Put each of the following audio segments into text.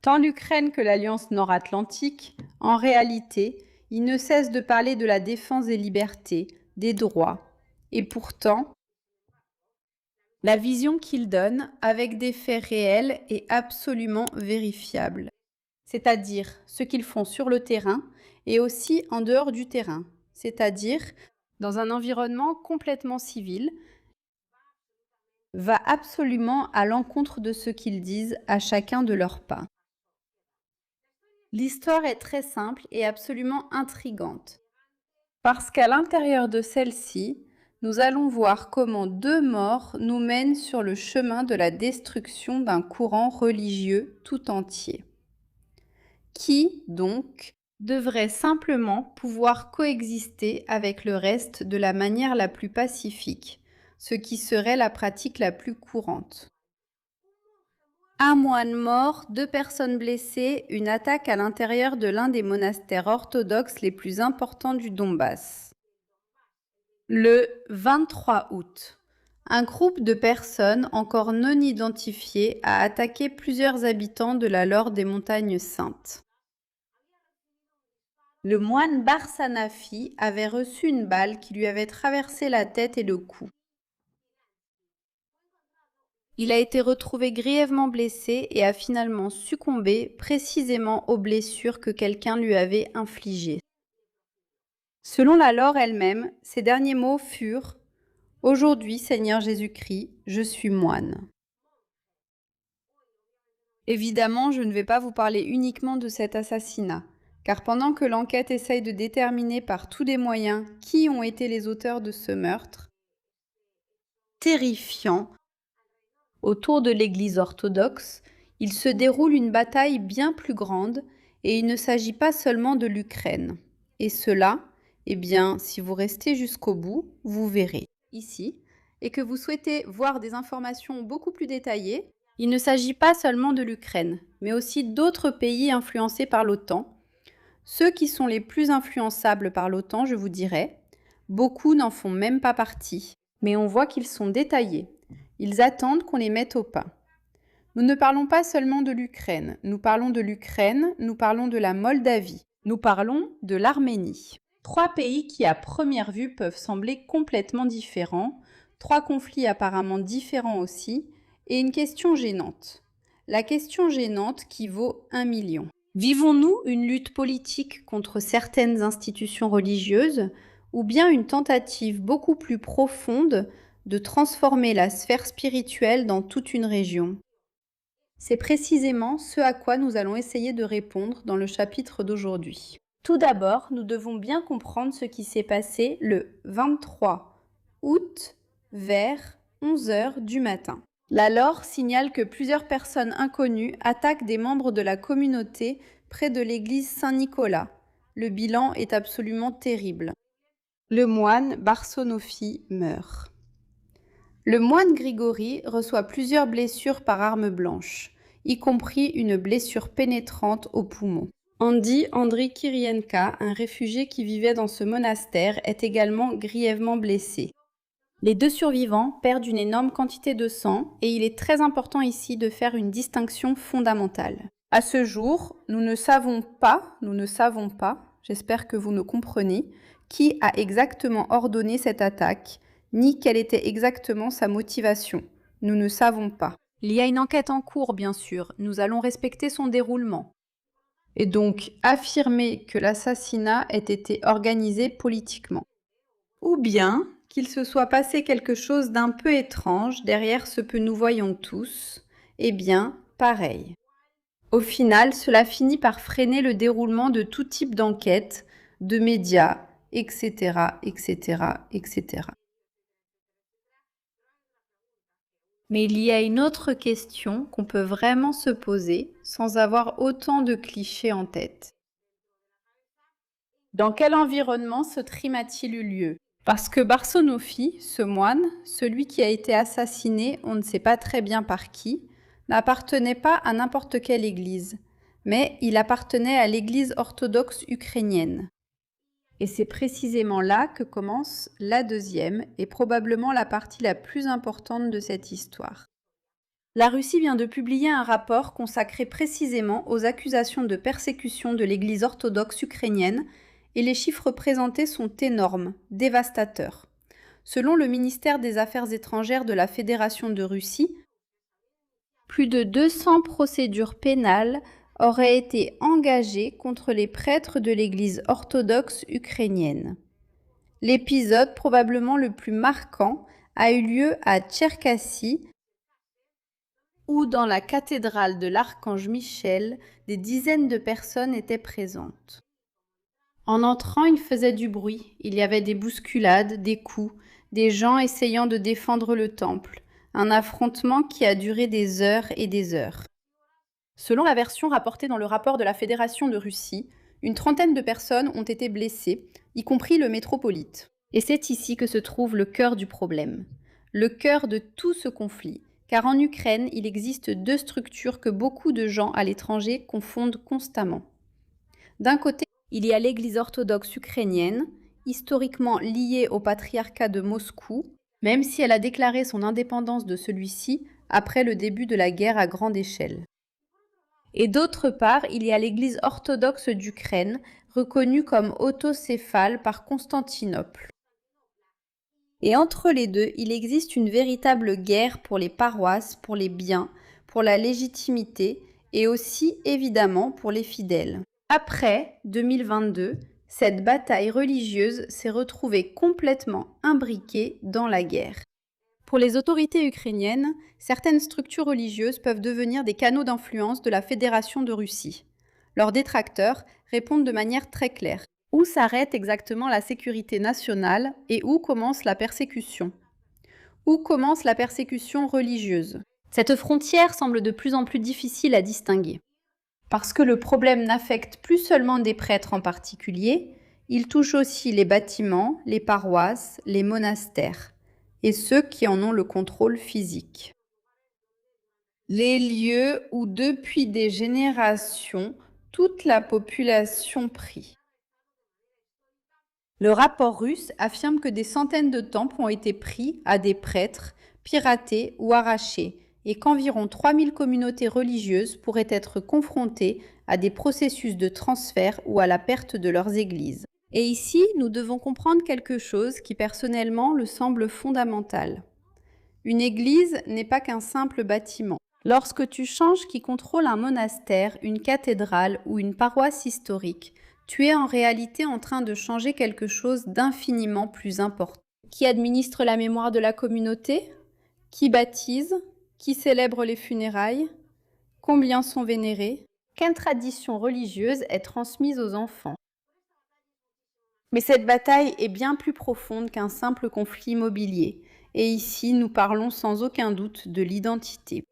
Tant l'Ukraine que l'Alliance nord-atlantique, en réalité, ils ne cessent de parler de la défense des libertés, des droits. Et pourtant, la vision qu'ils donnent, avec des faits réels, est absolument vérifiable. C'est-à-dire ce qu'ils font sur le terrain et aussi en dehors du terrain, c'est-à-dire dans un environnement complètement civil, va absolument à l'encontre de ce qu'ils disent à chacun de leurs pas. L'histoire est très simple et absolument intrigante, parce qu'à l'intérieur de celle-ci, nous allons voir comment deux morts nous mènent sur le chemin de la destruction d'un courant religieux tout entier, qui, donc, devrait simplement pouvoir coexister avec le reste de la manière la plus pacifique, ce qui serait la pratique la plus courante. Un moine mort, 2 personnes blessées, une attaque à l'intérieur de l'un des monastères orthodoxes les plus importants du Donbass. Le 23 août, un groupe de personnes encore non identifiées a attaqué plusieurs habitants de la Laure des Montagnes Saintes. Le moine Barsanafi avait reçu une balle qui lui avait traversé la tête et le cou. Il a été retrouvé grièvement blessé et a finalement succombé précisément aux blessures que quelqu'un lui avait infligées. Selon la Laure elle-même, ses derniers mots furent « Aujourd'hui, Seigneur Jésus-Christ, je suis moine ». Évidemment, je ne vais pas vous parler uniquement de cet assassinat, car pendant que l'enquête essaye de déterminer par tous les moyens qui ont été les auteurs de ce meurtre, terrifiant, autour de l'Église orthodoxe, il se déroule une bataille bien plus grande et il ne s'agit pas seulement de l'Ukraine. Et cela, eh bien, si vous restez jusqu'au bout, vous verrez ici, et que vous souhaitez voir des informations beaucoup plus détaillées, il ne s'agit pas seulement de l'Ukraine, mais aussi d'autres pays influencés par l'OTAN. Ceux qui sont les plus influençables par l'OTAN, je vous dirais, beaucoup n'en font même pas partie, mais on voit qu'ils sont détaillés. Ils attendent qu'on les mette au pas. Nous ne parlons pas seulement de l'Ukraine, nous parlons de l'Ukraine, nous parlons de la Moldavie, nous parlons de l'Arménie. 3 pays qui à première vue peuvent sembler complètement différents, 3 conflits apparemment différents aussi, et une question gênante. La question gênante qui vaut 1 million. Vivons-nous une lutte politique contre certaines institutions religieuses ou bien une tentative beaucoup plus profonde de transformer la sphère spirituelle dans toute une région? C'est précisément ce à quoi nous allons essayer de répondre dans le chapitre d'aujourd'hui. Tout d'abord, nous devons bien comprendre ce qui s'est passé le 23 août vers 11 heures du matin. La Laure signale que plusieurs personnes inconnues attaquent des membres de la communauté près de l'église Saint-Nicolas. Le bilan est absolument terrible. Le moine Barsonofi meurt. Le moine Grigori reçoit plusieurs blessures par arme blanche, y compris une blessure pénétrante au poumon. Andy Andriy Kirienka, un réfugié qui vivait dans ce monastère, est également grièvement blessé. Les 2 survivants perdent une énorme quantité de sang et il est très important ici de faire une distinction fondamentale. À ce jour, nous ne savons pas, j'espère que vous me comprenez, qui a exactement ordonné cette attaque, ni quelle était exactement sa motivation. Nous ne savons pas. Il y a une enquête en cours, bien sûr, nous allons respecter son déroulement. Et donc affirmer que l'assassinat ait été organisé politiquement. Ou bien qu'il se soit passé quelque chose d'un peu étrange derrière ce que nous voyons tous, eh bien, pareil. Au final, cela finit par freiner le déroulement de tout type d'enquête, de médias, etc., etc., etc. Mais il y a une autre question qu'on peut vraiment se poser sans avoir autant de clichés en tête. Dans quel environnement ce crime a-t-il eu lieu? Parce que Barsonofi, ce moine, celui qui a été assassiné, on ne sait pas très bien par qui, n'appartenait pas à n'importe quelle église, mais il appartenait à l'église orthodoxe ukrainienne. Et c'est précisément là que commence la deuxième et probablement la partie la plus importante de cette histoire. La Russie vient de publier un rapport consacré précisément aux accusations de persécution de l'Église orthodoxe ukrainienne et les chiffres présentés sont énormes, dévastateurs. Selon le ministère des Affaires étrangères de la Fédération de Russie, plus de 200 procédures pénales auraient été engagées contre les prêtres de l'Église orthodoxe ukrainienne. L'épisode probablement le plus marquant a eu lieu à Tcherkassy, où dans la cathédrale de l'Archange Michel, des dizaines de personnes étaient présentes. En entrant, il faisait du bruit, il y avait des bousculades, des coups, des gens essayant de défendre le temple, un affrontement qui a duré des heures et des heures. Selon la version rapportée dans le rapport de la Fédération de Russie, une trentaine de personnes ont été blessées, y compris le métropolite. Et c'est ici que se trouve le cœur du problème, le cœur de tout ce conflit, car en Ukraine, il existe deux structures que beaucoup de gens à l'étranger confondent constamment. D'un côté, il y a l'Église orthodoxe ukrainienne, historiquement liée au patriarcat de Moscou, même si elle a déclaré son indépendance de celui-ci après le début de la guerre à grande échelle. Et d'autre part, il y a l'Église orthodoxe d'Ukraine, reconnue comme autocéphale par Constantinople. Et entre les deux, il existe une véritable guerre pour les paroisses, pour les biens, pour la légitimité et aussi, évidemment, pour les fidèles. Après 2022, cette bataille religieuse s'est retrouvée complètement imbriquée dans la guerre. Pour les autorités ukrainiennes, certaines structures religieuses peuvent devenir des canaux d'influence de la Fédération de Russie. Leurs détracteurs répondent de manière très claire. Où s'arrête exactement la sécurité nationale et où commence la persécution? Où commence la persécution religieuse? Cette frontière semble de plus en plus difficile à distinguer. Parce que le problème n'affecte plus seulement des prêtres en particulier, il touche aussi les bâtiments, les paroisses, les monastères, et ceux qui en ont le contrôle physique. Les lieux où depuis des générations, toute la population prie. Le rapport russe affirme que des centaines de temples ont été pris à des prêtres, piratés ou arrachés, et qu'environ 3000 communautés religieuses pourraient être confrontées à des processus de transfert ou à la perte de leurs églises. Et ici, nous devons comprendre quelque chose qui personnellement le semble fondamental. Une église n'est pas qu'un simple bâtiment. Lorsque tu changes qui contrôle un monastère, une cathédrale ou une paroisse historique, tu es en réalité en train de changer quelque chose d'infiniment plus important. Qui administre la mémoire de la communauté? Qui baptise? Qui célèbre les funérailles? Combien sont vénérés? Quelle tradition religieuse est transmise aux enfants? Mais cette bataille est bien plus profonde qu'un simple conflit immobilier. Et ici, nous parlons sans aucun doute de l'identité.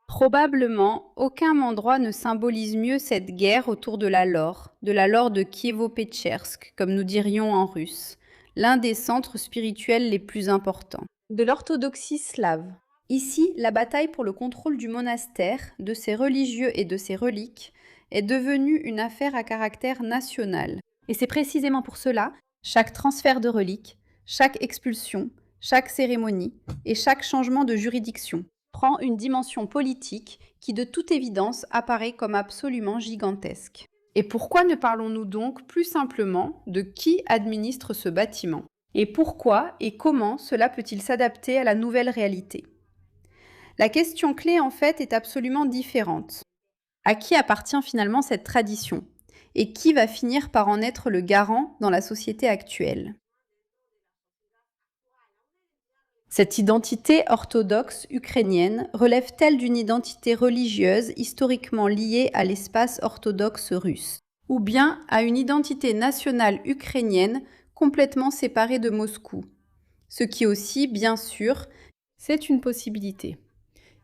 Probablement, aucun endroit ne symbolise mieux cette guerre autour de la Lore de Kievo-Pétchersk, comme nous dirions en russe, l'un des centres spirituels les plus importants. De l'orthodoxie slave. Ici, la bataille pour le contrôle du monastère, de ses religieux et de ses reliques, est devenue une affaire à caractère national. Et c'est précisément pour cela, chaque transfert de reliques, chaque expulsion, chaque cérémonie et chaque changement de juridiction prend une dimension politique qui de toute évidence apparaît comme absolument gigantesque. Et pourquoi ne parlons-nous donc plus simplement de qui administre ce bâtiment? Et pourquoi et comment cela peut-il s'adapter à la nouvelle réalité? La question clé en fait est absolument différente. À qui appartient finalement cette tradition? Et qui va finir par en être le garant dans la société actuelle? Cette identité orthodoxe ukrainienne relève-t-elle d'une identité religieuse historiquement liée à l'espace orthodoxe russe, ou bien à une identité nationale ukrainienne complètement séparée de Moscou? Ce qui aussi, bien sûr, c'est une possibilité.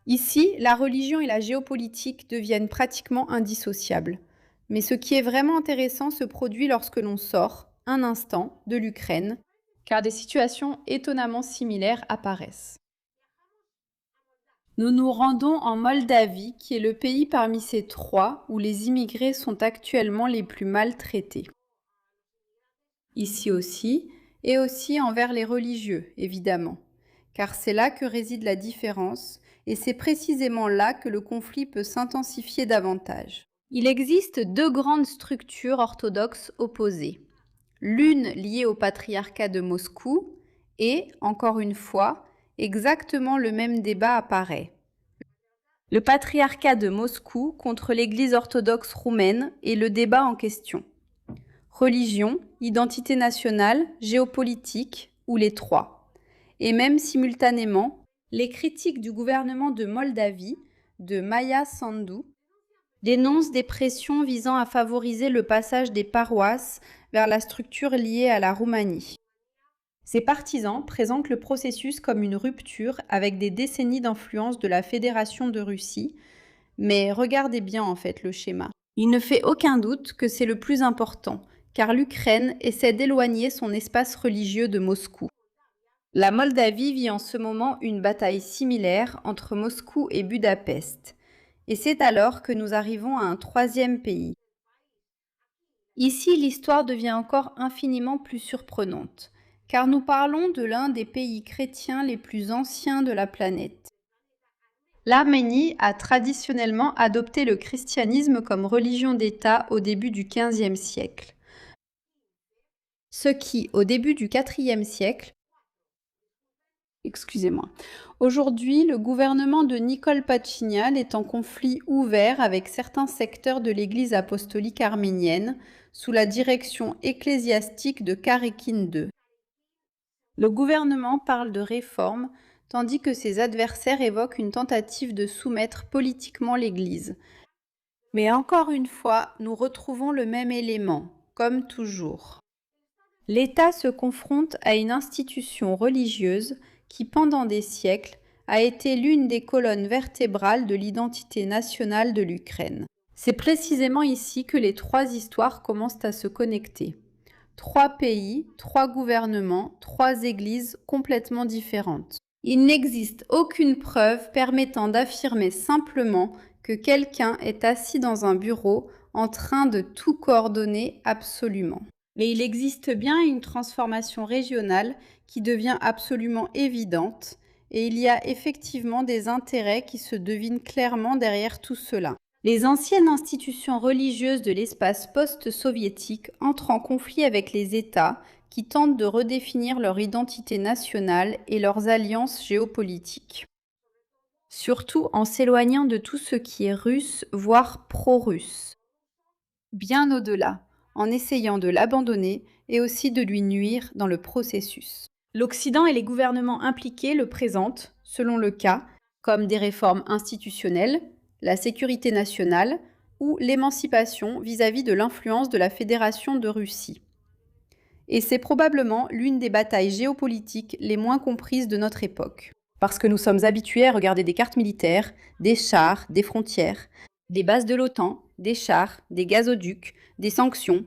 Ici, la religion et la géopolitique deviennent pratiquement indissociables. Mais ce qui est vraiment intéressant se produit lorsque l'on sort, un instant, de l'Ukraine, car des situations étonnamment similaires apparaissent. Nous nous rendons en Moldavie, qui est le pays parmi ces trois où les immigrés sont actuellement les plus maltraités. Ici aussi, et aussi envers les religieux, évidemment, car c'est là que réside la différence, et c'est précisément là que le conflit peut s'intensifier davantage. Il existe deux grandes structures orthodoxes opposées. L'une liée au patriarcat de Moscou et, encore une fois, exactement le même débat apparaît. Le patriarcat de Moscou contre l'Église orthodoxe roumaine est le débat en question. Religion, identité nationale, géopolitique, ou les trois. Et même simultanément, les critiques du gouvernement de Moldavie, de Maia Sandu, dénoncent des pressions visant à favoriser le passage des paroisses vers la structure liée à la Roumanie. Ces partisans présentent le processus comme une rupture avec des décennies d'influence de la Fédération de Russie, mais regardez bien en fait le schéma. Il ne fait aucun doute que c'est le plus important, car l'Ukraine essaie d'éloigner son espace religieux de Moscou. La Moldavie vit en ce moment une bataille similaire entre Moscou et Budapest. Et c'est alors que nous arrivons à un troisième pays. Ici, l'histoire devient encore infiniment plus surprenante, car nous parlons de l'un des pays chrétiens les plus anciens de la planète. L'Arménie a traditionnellement adopté le christianisme comme religion d'État au début du XVe siècle. Ce qui, au début du IVe siècle, Aujourd'hui, le gouvernement de Nicole Pachinian est en conflit ouvert avec certains secteurs de l'Église apostolique arménienne sous la direction ecclésiastique de Karekin II. Le gouvernement parle de réforme, tandis que ses adversaires évoquent une tentative de soumettre politiquement l'Église. Mais encore une fois, nous retrouvons le même élément, comme toujours. L'État se confronte à une institution religieuse qui, pendant des siècles, a été l'une des colonnes vertébrales de l'identité nationale de l'Ukraine. C'est précisément ici que les trois histoires commencent à se connecter. Trois pays, trois gouvernements, trois églises complètement différentes. Il n'existe aucune preuve permettant d'affirmer simplement que quelqu'un est assis dans un bureau en train de tout coordonner absolument. Mais il existe bien une transformation régionale qui devient absolument évidente, et il y a effectivement des intérêts qui se devinent clairement derrière tout cela. Les anciennes institutions religieuses de l'espace post-soviétique entrent en conflit avec les États qui tentent de redéfinir leur identité nationale et leurs alliances géopolitiques. Surtout en s'éloignant de tout ce qui est russe, voire pro-russe. Bien au-delà, en essayant de l'abandonner et aussi de lui nuire dans le processus. L'Occident et les gouvernements impliqués le présentent, selon le cas, comme des réformes institutionnelles, la sécurité nationale ou l'émancipation vis-à-vis de l'influence de la Fédération de Russie. Et c'est probablement l'une des batailles géopolitiques les moins comprises de notre époque. Parce que nous sommes habitués à regarder des cartes militaires, des chars, des frontières, des bases de l'OTAN, des chars, des gazoducs, des sanctions.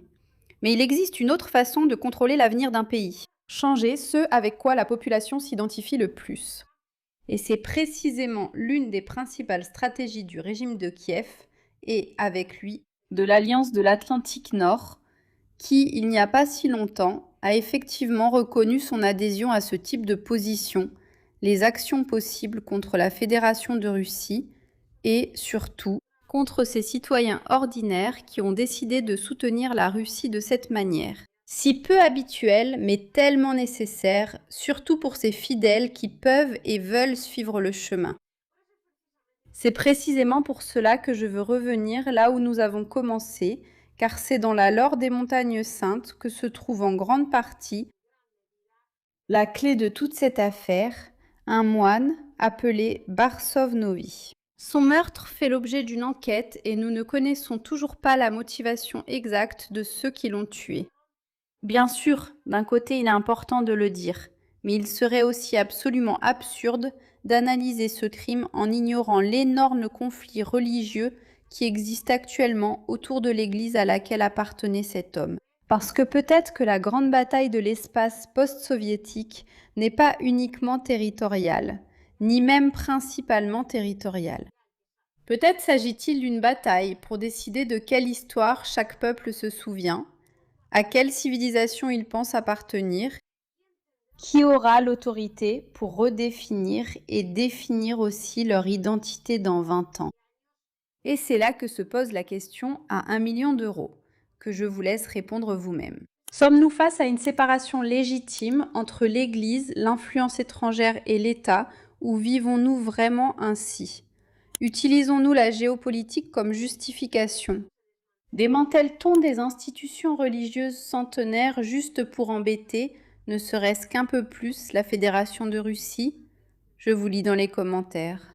Mais il existe une autre façon de contrôler l'avenir d'un pays. Changer ce avec quoi la population s'identifie le plus. Et c'est précisément l'une des principales stratégies du régime de Kiev et, avec lui, de l'Alliance de l'Atlantique Nord, qui, il n'y a pas si longtemps, a effectivement reconnu son adhésion à ce type de position, les actions possibles contre la Fédération de Russie et, surtout, contre ses citoyens ordinaires qui ont décidé de soutenir la Russie de cette manière. Si peu habituel, mais tellement nécessaire, surtout pour ces fidèles qui peuvent et veulent suivre le chemin. C'est précisément pour cela que je veux revenir là où nous avons commencé, car c'est dans la lore des montagnes saintes que se trouve en grande partie la clé de toute cette affaire, un moine appelé Barsov Novi. Son meurtre fait l'objet d'une enquête et nous ne connaissons toujours pas la motivation exacte de ceux qui l'ont tué. Bien sûr, d'un côté, il est important de le dire, mais il serait aussi absolument absurde d'analyser ce crime en ignorant l'énorme conflit religieux qui existe actuellement autour de l'église à laquelle appartenait cet homme. Parce que peut-être que la grande bataille de l'espace post-soviétique n'est pas uniquement territoriale, ni même principalement territoriale. Peut-être s'agit-il d'une bataille pour décider de quelle histoire chaque peuple se souvient, à quelle civilisation il pense appartenir, Qui aura l'autorité pour redéfinir et définir aussi leur identité dans 20 ans? Et c'est là que se pose la question à 1 million d'euros, que je vous laisse répondre vous-même. Sommes-nous face à une séparation légitime entre l'Église, l'influence étrangère et l'État, ou vivons-nous vraiment ainsi? Utilisons-nous la géopolitique comme justification? Démantèle-t-on des institutions religieuses centenaires juste pour embêter, ne serait-ce qu'un peu plus, la Fédération de Russie? Je vous lis dans les commentaires.